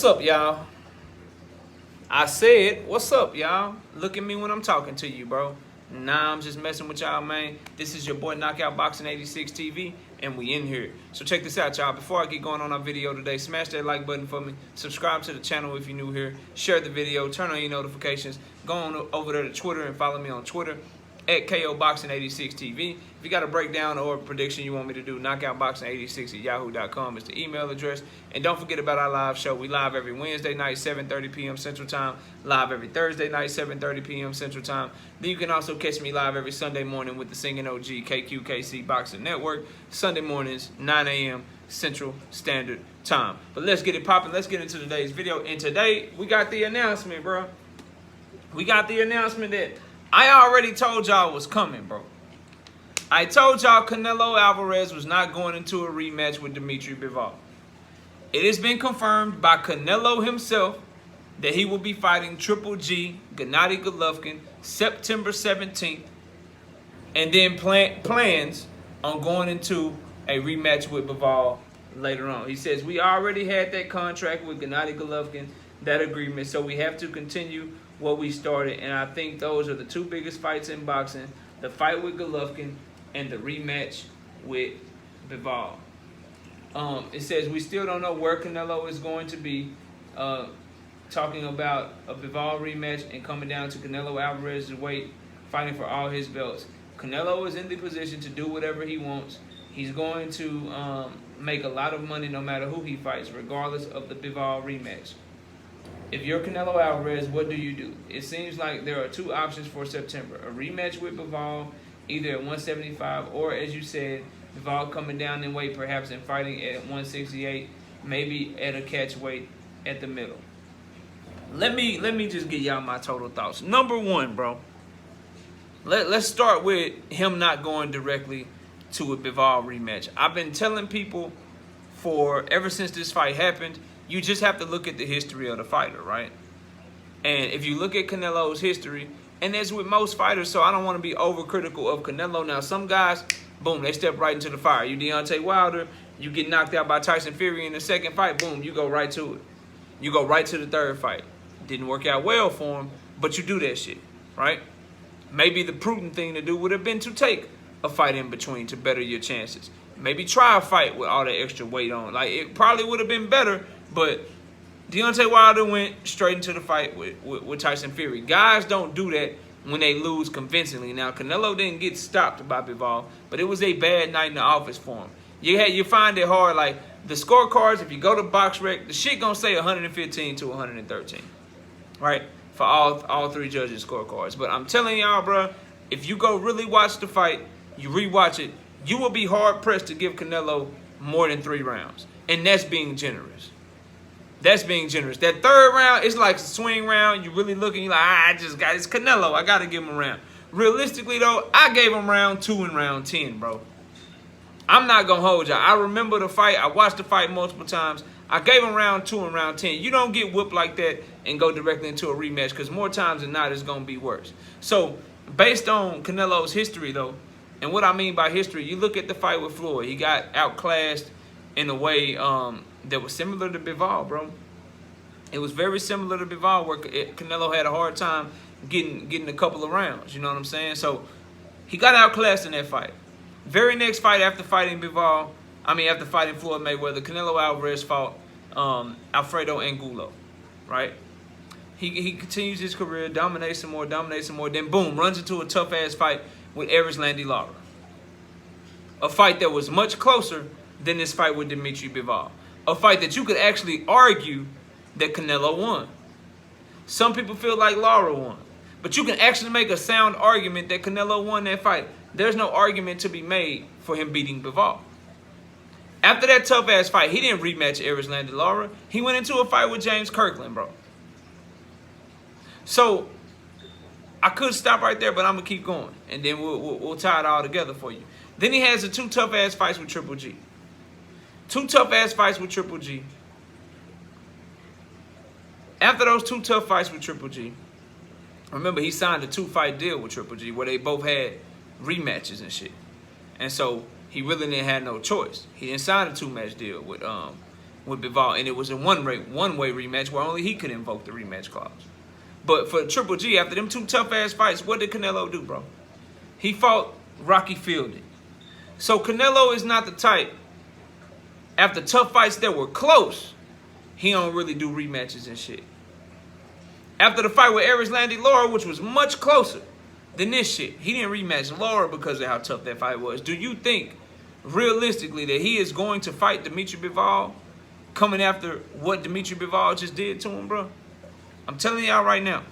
up, y'all? I said, what's up, y'all? Look at me when I'm talking to you, bro. Nah, I'm just messing with y'all, man. This is your boy Knockout Boxing 86 TV, and we in here. So check this out, y'all. Before I get going on our video today, smash that like button for me. Subscribe to the channel if you're new here. Share the video. Turn on your notifications. Go on over there to Twitter and follow me on Twitter at KO Boxing 86 TV. If you got a breakdown or a prediction you want me to do, knockoutboxing86@yahoo.com is the email address. And don't forget about our live show. We live every Wednesday night, 7:30 p.m. Central Time. Live every Thursday night, 7:30 p.m. Central Time. Then you can also catch me live every Sunday morning with the singing OG KQKC Boxing Network. Sunday mornings, 9 a.m. Central Standard Time. But let's get it popping. Let's get into today's video. And today, we got the announcement, bro. We got the announcement that I already told y'all was coming, bro. I told y'all Canelo Alvarez was not going into a rematch with Dmitry Bivol. It has been confirmed by Canelo himself that he will be fighting Triple G, Gennady Golovkin, September 17th, and then plans on going into a rematch with Bivol later on. He says, we already had that contract with Gennady Golovkin, that agreement, so we have to continue what we started, and I think those are the two biggest fights in boxing, the fight with Golovkin and the rematch with Bivol. It says we still don't know where Canelo is going to be, talking about a Bivol rematch and coming down to Canelo Alvarez's weight, fighting for all his belts. Canelo is in the position to do whatever he wants. He's going to make a lot of money no matter who he fights, regardless of the Bivol rematch. If you're Canelo Alvarez, what do you do? It seems like there are two options for September. A rematch with Bivol, either at 175 or, as you said, Bivol coming down in weight, perhaps and fighting at 168, maybe at a catch weight at the middle. Let me just get y'all my total thoughts. Number one, bro. Let's start with him not going directly to a Bivol rematch. I've been telling people ever since this fight happened, you just have to look at the history of the fighter, right? And if you look at Canelo's history, and as with most fighters, so I don't want to be overcritical of Canelo. Now, some guys, boom, they step right into the fire. You Deontay Wilder, you get knocked out by Tyson Fury in the second fight, boom, you go right to it. You go right to the third fight. Didn't work out well for him, but you do that shit, right? Maybe the prudent thing to do would have been to take a fight in between to better your chances. Maybe try a fight with all that extra weight on. Like, it probably would have been better, but Deontay Wilder went straight into the fight with Tyson Fury. Guys don't do that when they lose convincingly. Now, Canelo didn't get stopped by Bivol, but it was a bad night in the office for him. You find it hard, like, the scorecards, if you go to BoxRec, the shit gonna say 115 to 113, right? For all three judges' scorecards. But I'm telling y'all, bro, if you go really watch the fight, you rewatch it, you will be hard-pressed to give Canelo more than 3 rounds. And that's being generous. That's being generous. That third round, it's like a swing round. You really looking, you're like, it's Canelo. I got to give him a round. Realistically, though, I gave him round 2 and round 10, bro. I'm not going to hold y'all. I remember the fight. I watched the fight multiple times. I gave him round 2 and round 10. You don't get whipped like that and go directly into a rematch, because more times than not, it's going to be worse. So, based on Canelo's history, though, and what I mean by history, you look at the fight with Floyd. He got outclassed in a way that was similar to Bivol, bro. It was very similar to Bivol, where Canelo had a hard time getting a couple of rounds. You know what I'm saying? So he got outclassed in that fight. Very next fight after fighting Floyd Mayweather, Canelo Alvarez fought Alfredo Angulo, right? He continues his career, dominates some more, then boom, runs into a tough-ass fight with Erislandy Lara. A fight that was much closer than this fight with Dmitry Bivol. A fight that you could actually argue that Canelo won. Some people feel like Lara won. But you can actually make a sound argument that Canelo won that fight. There's no argument to be made for him beating Bivol. After that tough-ass fight, he didn't rematch Erislandy Lara. He went into a fight with James Kirkland, bro. So, I could stop right there, but I'm going to keep going. And then we'll tie it all together for you. Then he has the 2 tough-ass fights with Triple G. 2 tough-ass fights with Triple G. After those 2 tough fights with Triple G, remember, he signed a 2-fight deal with Triple G where they both had rematches and shit. And so he really didn't have no choice. He didn't sign a 2-match deal with with Bivol, and it was a one-way rematch where only he could invoke the rematch clause. But for Triple G, after them two tough-ass fights, what did Canelo do, bro? He fought Rocky Fielding. So Canelo is not the type, after tough fights that were close, he don't really do rematches and shit. After the fight with Erislandy Lara, which was much closer than this shit, he didn't rematch Lara because of how tough that fight was. Do you think, realistically, that he is going to fight Dmitry Bivol coming after what Dmitry Bivol just did to him, bro? I'm telling y'all right now,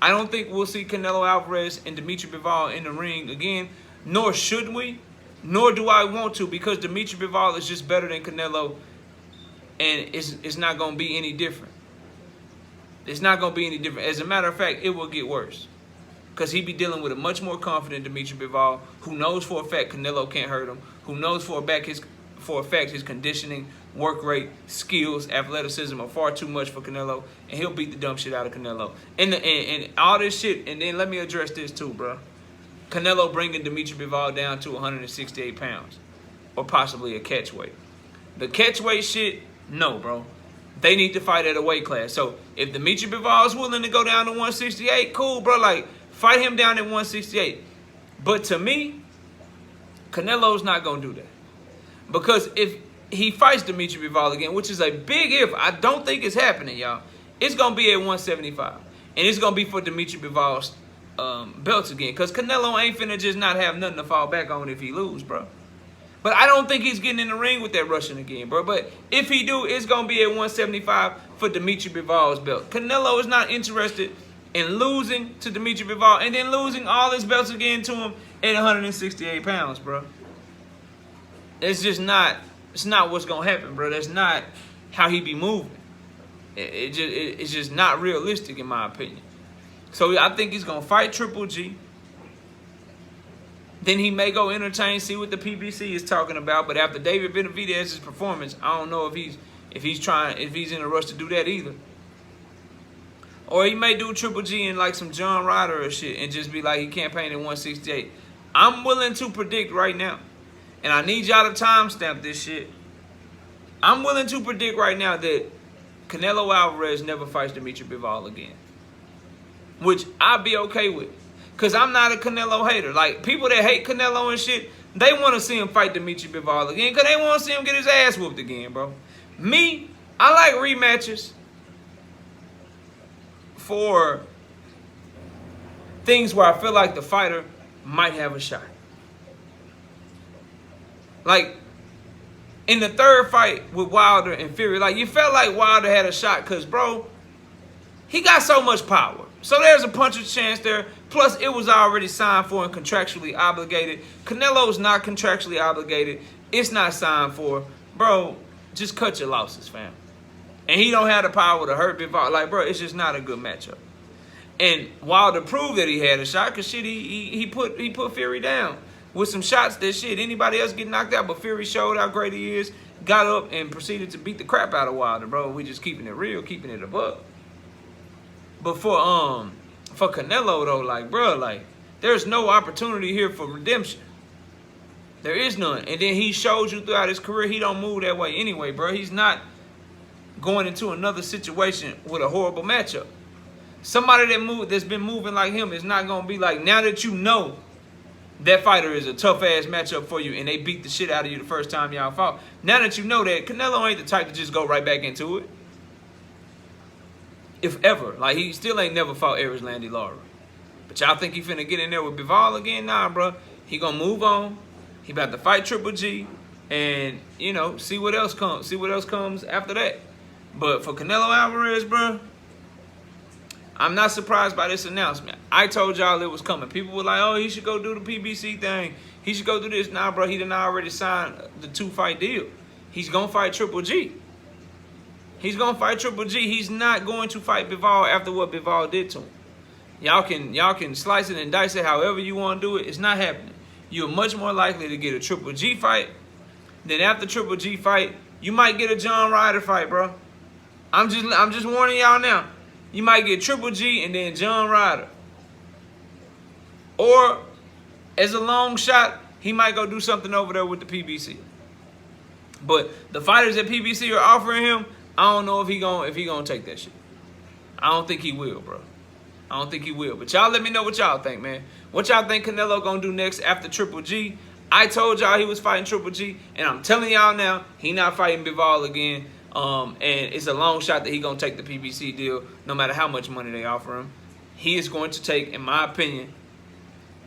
I don't think we'll see Canelo Alvarez and Dmitry Bivol in the ring again, nor should we, nor do I want to, because Dmitry Bivol is just better than Canelo, and it's not going to be any different. It's not going to be any different. As a matter of fact, it will get worse, because he be dealing with a much more confident Dmitry Bivol, who knows for a fact Canelo can't hurt him, who knows for a fact his conditioning, work rate, skills, athleticism are far too much for Canelo, and he'll beat the dumb shit out of Canelo. And all this shit, and then let me address this too, bro. Canelo bringing Dmitry Bivol down to 168 pounds, or possibly a catchweight. The catchweight shit, no, bro. They need to fight at a weight class. So if Dmitry Bivol is willing to go down to 168, cool, bro. Like, fight him down at 168. But to me, Canelo's not going to do that. Because if he fights Dmitry Bivol again, which is a big if, I don't think it's happening, y'all. It's going to be at 175. And it's going to be for Dmitry Bivol's belts again. Because Canelo ain't finna just not have nothing to fall back on if he lose, bro. But I don't think he's getting in the ring with that Russian again, bro. But if he do, it's going to be at 175 for Dmitry Bivol's belt. Canelo is not interested in losing to Dmitry Bivol and then losing all his belts again to him at 168 pounds, bro. It's just not, it's not what's going to happen, bro. That's not how he be moving. It's just not realistic in my opinion. So I think he's going to fight Triple G. Then he may go entertain, see what the PBC is talking about. But after David Benavidez's performance, I don't know if he's in a rush to do that either. Or he may do Triple G in like some John Ryder or shit and just be like he campaigned at 168. I'm willing to predict right now, and I need y'all to timestamp this shit. I'm willing to predict right now that Canelo Alvarez never fights Dmitry Bivol again, which I'd be okay with. Because I'm not a Canelo hater. Like, people that hate Canelo and shit, they want to see him fight Dmitry Bivol again because they want to see him get his ass whooped again, bro. Me, I like rematches for things where I feel like the fighter might have a shot. Like, in the third fight with Wilder and Fury, like, you felt like Wilder had a shot because, bro, he got so much power. So there's a puncher's chance there. Plus, it was already signed for and contractually obligated. Canelo's not contractually obligated. It's not signed for. Bro, just cut your losses, fam. And he don't have the power to hurt Bivol. Like, bro, it's just not a good matchup. And Wilder proved that he had a shot because shit, he put Fury down with some shots that shit, anybody else get knocked out, but Fury showed how great he is, got up and proceeded to beat the crap out of Wilder, bro. We just keeping it real, keeping it above. But for Canelo though, like, bro, like, there's no opportunity here for redemption. There is none. And then he showed you throughout his career he don't move that way anyway, bro. He's not going into another situation with a horrible matchup. Somebody that's been moving like him is not gonna be like, now that you know that fighter is a tough ass matchup for you and they beat the shit out of you the first time y'all fought. Now that you know that, Canelo ain't the type to just go right back into it. If ever. Like, he still ain't never fought Erislandy Lara. But y'all think he finna get in there with Bivol again? Nah, bro. He gonna move on. He about to fight Triple G. And, you know, see what else comes. See what else comes after that. But for Canelo Alvarez, bro, I'm not surprised by this announcement. I told y'all it was coming. People were like, oh, he should go do the PBC thing. He should go do this. Nah, bro, he done already signed the 2-fight deal. He's gonna fight Triple G. He's going to fight Triple G. He's not going to fight Bivol after what Bivol did to him. Y'all can slice it and dice it however you want to do it. It's not happening. You're much more likely to get a Triple G fight than after Triple G fight, you might get a John Ryder fight, bro. I'm just warning y'all now. You might get Triple G and then John Ryder. Or, as a long shot, he might go do something over there with the PBC. But the fighters at PBC are offering him, I don't know if he gonna take that shit. I don't think he will, bro. I don't think he will. But y'all let me know what y'all think, man. What y'all think Canelo gonna do next after Triple G? I told y'all he was fighting Triple G, and I'm telling y'all now, he not fighting Bivol again. And it's a long shot that he gonna take the PBC deal, no matter how much money they offer him. He is going to take, in my opinion,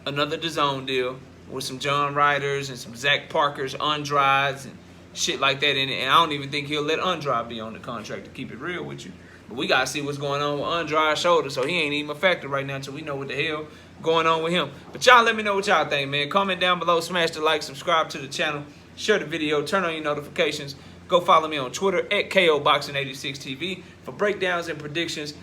another DAZN deal with some John Ryders and some Zach Parkers, Andrades, and shit like that in it. And I don't even think he'll let Andrade be on the contract, to keep it real with you. But we got to see what's going on with Andrade's shoulder, so he ain't even a factor right now until we know what the hell going on with him. But y'all let me know what y'all think, man. Comment down below, smash the like, subscribe to the channel, share the video, turn on your notifications. Go follow me on Twitter at KOBoxing86TV for breakdowns and predictions.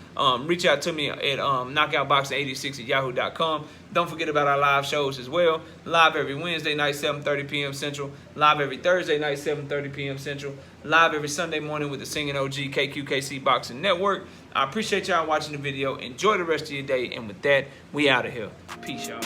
Reach out to me at knockoutboxing86@yahoo.com. Don't forget about our live shows as well. Live every Wednesday night, 7:30 p.m. Central. Live every Thursday night, 7:30 p.m. Central. Live every Sunday morning with the singing OG KQKC Boxing Network. I appreciate y'all watching the video. Enjoy the rest of your day. And with that, we out of here. Peace, y'all.